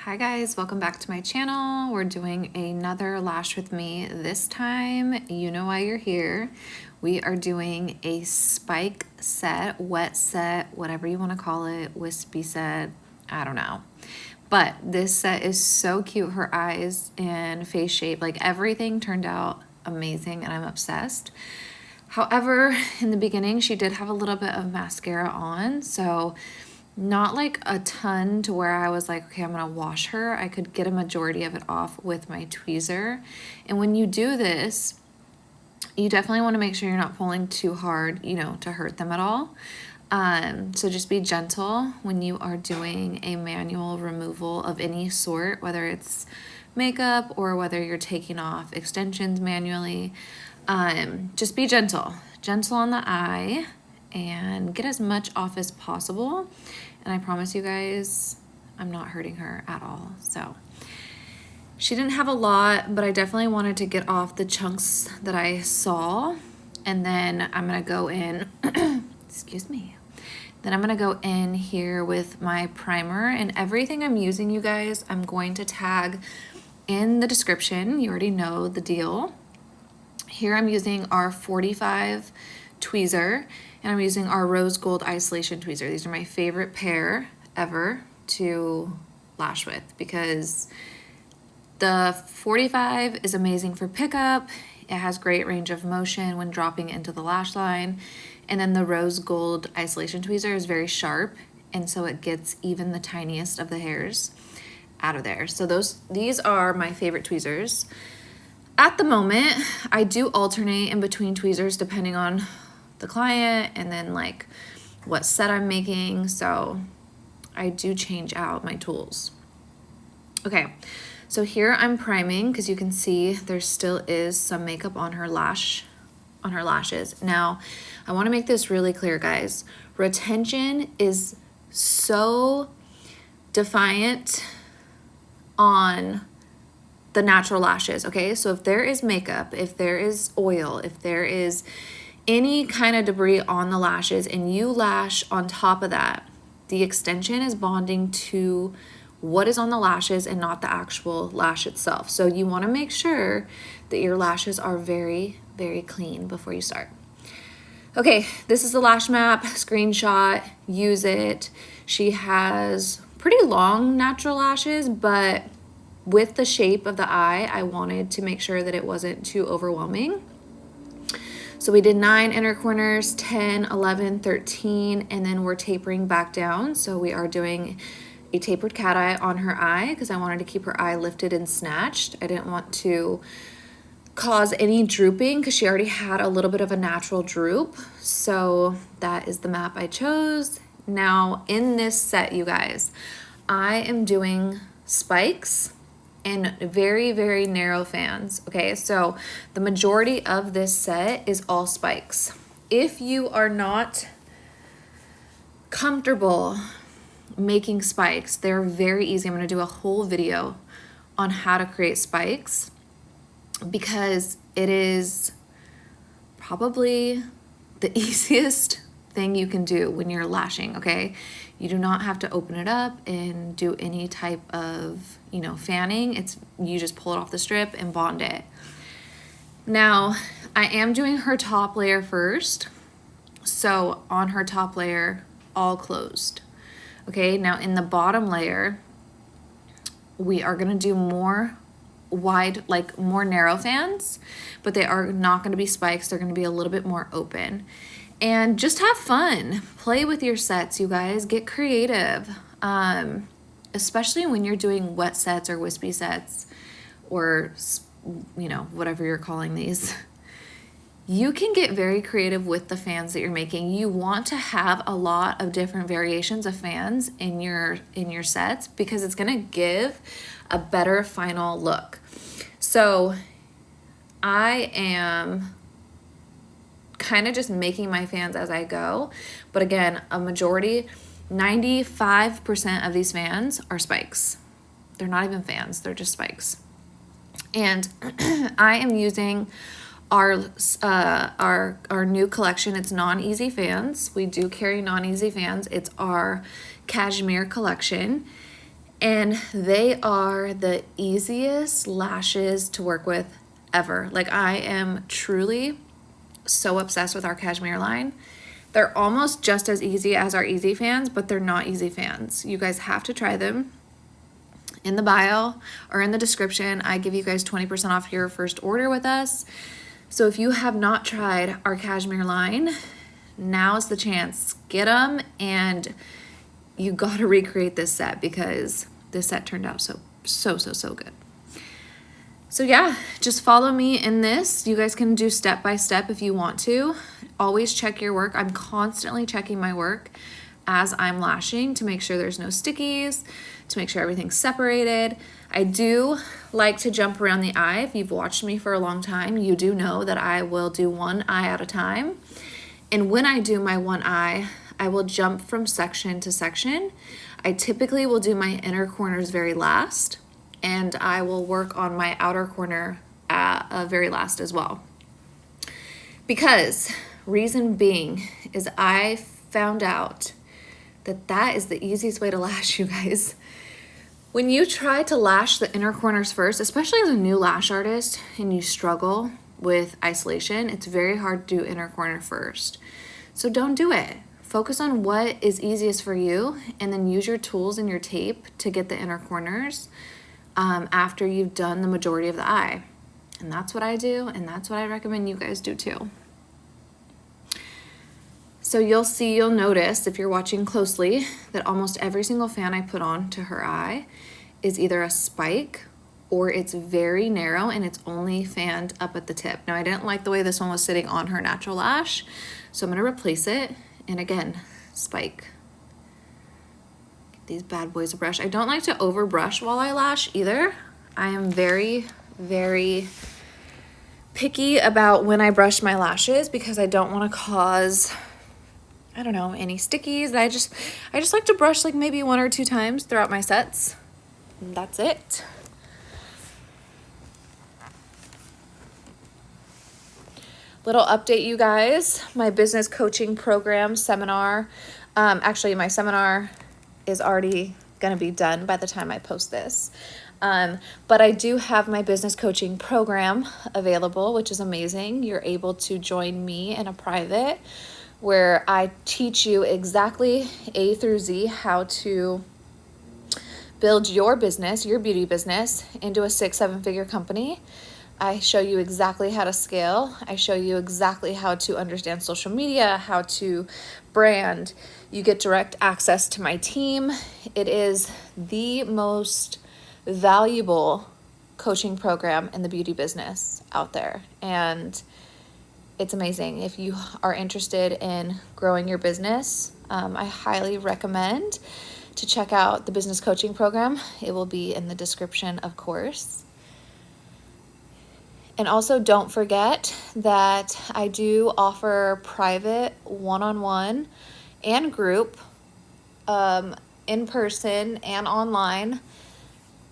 Hi guys, welcome back to my channel. We're doing another lash with me. This time, you know why you're here. We are doing a spike set, wet set, whatever you want to call it, wispy set, I don't know. But this set is so cute. Her eyes and face shape, like everything turned out amazing and I'm obsessed. However, in the beginning, she did have a little bit of mascara on, so not like a ton to where I was like, okay, I'm gonna wash her. I could get a majority of it off with my tweezer. And when you do this, you definitely want to make sure you're not pulling too hard, you know, to hurt them at all. So just be gentle when you are doing a manual removal of any sort, whether it's makeup or whether you're taking off extensions manually. Just be gentle on the eye and get as much off as possible. And I promise you guys, I'm not hurting her at all. So she didn't have a lot, but I definitely wanted to get off the chunks that I saw. And then I'm gonna go in, excuse me. Then I'm gonna go in here with my primer, and everything I'm using, you guys, I'm going to tag in the description. You already know the deal. Here I'm using our 45 tweezer, and I'm using our rose gold isolation tweezer. These are my favorite pair ever to lash with because the 45 is amazing for pickup. It has great range of motion when dropping into the lash line. And then the rose gold isolation tweezer is very sharp, and so it gets even the tiniest of the hairs out of there. So these are my favorite tweezers. At the moment, I do alternate in between tweezers depending on the client and then like what set I'm making. So I do change out my tools. Okay, so here I'm priming because you can see there still is some makeup on her lashes. Now, I want to make this really clear, guys. Retention is so defiant on the natural lashes, okay? So if there is makeup, if there is oil, if there is any kind of debris on the lashes and you lash on top of that, the extension is bonding to what is on the lashes and not the actual lash itself. So you want to make sure that your lashes are very, very clean before you start. Okay, this is the lash map, screenshot, use it. She has pretty long natural lashes, but with the shape of the eye, I wanted to make sure that it wasn't too overwhelming. So we did 9 inner corners, 10, 11, 13, and then we're tapering back down. So we are doing a tapered cat eye on her eye because I wanted to keep her eye lifted and snatched. I didn't want to cause any drooping because she already had a little bit of a natural droop. So that is the map I chose. Now in this set, you guys, I am doing spikes and very, very narrow fans, okay? So the majority of this set is all spikes. If you are not comfortable making spikes, they're very easy. I'm gonna do a whole video on how to create spikes because it is probably the easiest thing you can do when you're lashing, okay? You do not have to open it up and do any type of, you know, fanning. You just pull it off the strip and bond it. Now, I am doing her top layer first. So on her top layer, all closed. Okay, now in the bottom layer, we are gonna do more wide, like more narrow fans, but they are not gonna be spikes. They're gonna be a little bit more open. And just have fun. Play with your sets, you guys. Get creative. Especially when you're doing wet sets or wispy sets or, you know, whatever you're calling these. You can get very creative with the fans that you're making. You want to have a lot of different variations of fans in your sets because it's going to give a better final look. So I am kind of just making my fans as I go. But again, a majority, 95% of these fans are spikes. They're not even fans, they're just spikes. And I am using our new collection. It's non-easy fans. We do carry non-easy fans. It's our cashmere collection. And they are the easiest lashes to work with ever. Like, I am truly so obsessed with our cashmere line. They're almost just as easy as our Easy Fans, but they're not Easy Fans. You guys have to try them. In the bio or in the description, I give you guys 20% off your first order with us. So if you have not tried our cashmere line, now's the chance. Get them, and you got to recreate this set because this set turned out so good. So yeah, just follow me in this. You guys can do step by step if you want to. Always check your work. I'm constantly checking my work as I'm lashing to make sure there's no stickies, to make sure everything's separated. I do like to jump around the eye. If you've watched me for a long time, you do know that I will do one eye at a time. And when I do my one eye, I will jump from section to section. I typically will do my inner corners very last, and I will work on my outer corner very last as well. Because reason being is I found out that is the easiest way to lash, you guys. When you try to lash the inner corners first, especially as a new lash artist and you struggle with isolation, it's very hard to do inner corner first. So don't do it. Focus on what is easiest for you, and then use your tools and your tape to get the inner corners after you've done the majority of the eye. And that's what I do, and that's what I recommend you guys do too. So you'll notice if you're watching closely that almost every single fan I put on to her eye is either a spike or it's very narrow and it's only fanned up at the tip. Now, I didn't like the way this one was sitting on her natural lash, so I'm gonna replace it. And again, spike. Get these bad boys a brush. I don't like to over brush while I lash either. I am very, very picky about when I brush my lashes because I don't want to cause, I don't know, any stickies. I just like to brush like maybe 1 or 2 times throughout my sets. And that's it. Little update, you guys. My business coaching program seminar. Actually, my seminar is already gonna be done by the time I post this. But I do have my business coaching program available, which is amazing. You're able to join me in a private where I teach you exactly A through Z how to build your business, your beauty business, into a 6-7 figure company. I show you exactly how to scale. I show you exactly how to understand social media, how to brand. You get direct access to my team. It is the most valuable coaching program in the beauty business out there. And it's amazing. If you are interested in growing your business, I highly recommend to check out the business coaching program. It will be in the description, of course. And also don't forget that I do offer private one-on-one and group, in person and online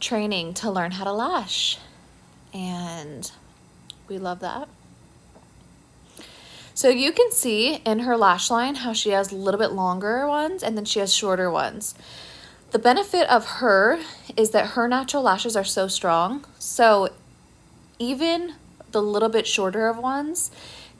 training to learn how to lash. And we love that. So you can see in her lash line how she has a little bit longer ones and then she has shorter ones. The benefit of her is that her natural lashes are so strong. So even the little bit shorter of ones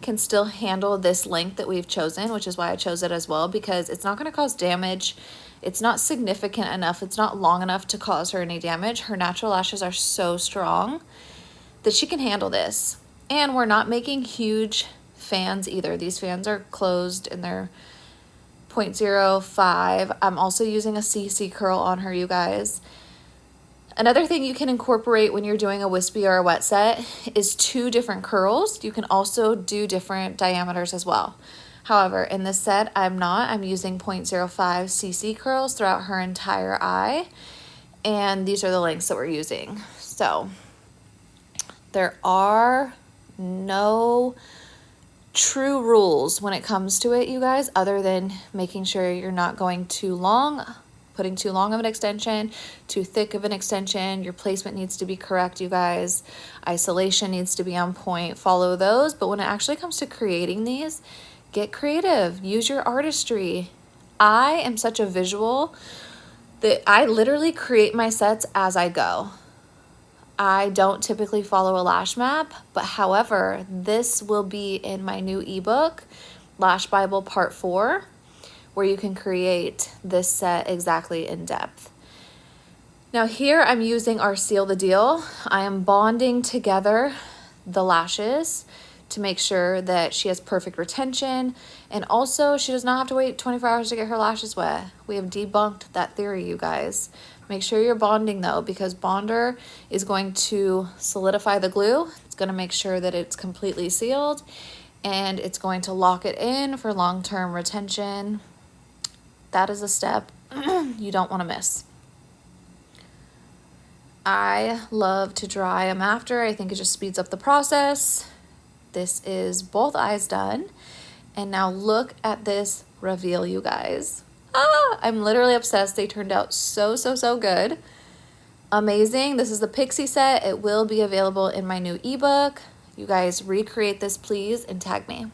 can still handle this length that we've chosen, which is why I chose it as well, because it's not going to cause damage. It's not significant enough. It's not long enough to cause her any damage. Her natural lashes are so strong that she can handle this. And we're not making huge fans either. These fans are closed and they're 0.05. I'm also using a CC curl on her, you guys. Another thing you can incorporate when you're doing a wispy or a wet set is 2 different curls. You can also do different diameters as well. However, in this set, I'm using 0.05 CC curls throughout her entire eye. And these are the lengths that we're using. So there are no true rules when it comes to it, you guys, other than making sure you're not going too long, putting too long of an extension, too thick of an extension. Your placement needs to be correct, you guys. Isolation needs to be on point. Follow those. But when it actually comes to creating these, get creative. Use your artistry. I am such a visual I literally create my sets as I go. I don't typically follow a lash map, but however, this will be in my new ebook, Lash Bible Part 4, where you can create this set exactly in depth. Now here I'm using our Seal the Deal. I am bonding together the lashes to make sure that she has perfect retention, and also she does not have to wait 24 hours to get her lashes wet. We have debunked that theory, you guys. Make sure you're bonding though, because bonder is going to solidify the glue. It's going to make sure that it's completely sealed, and it's going to lock it in for long-term retention. That is a step you don't want to miss. I love to dry them after. I think it just speeds up the process. This is both eyes done. And now look at this reveal, you guys. I'm literally obsessed. They turned out so good. Amazing. This is the Pixie set. It will be available in my new ebook. You guys recreate this, please, and tag me.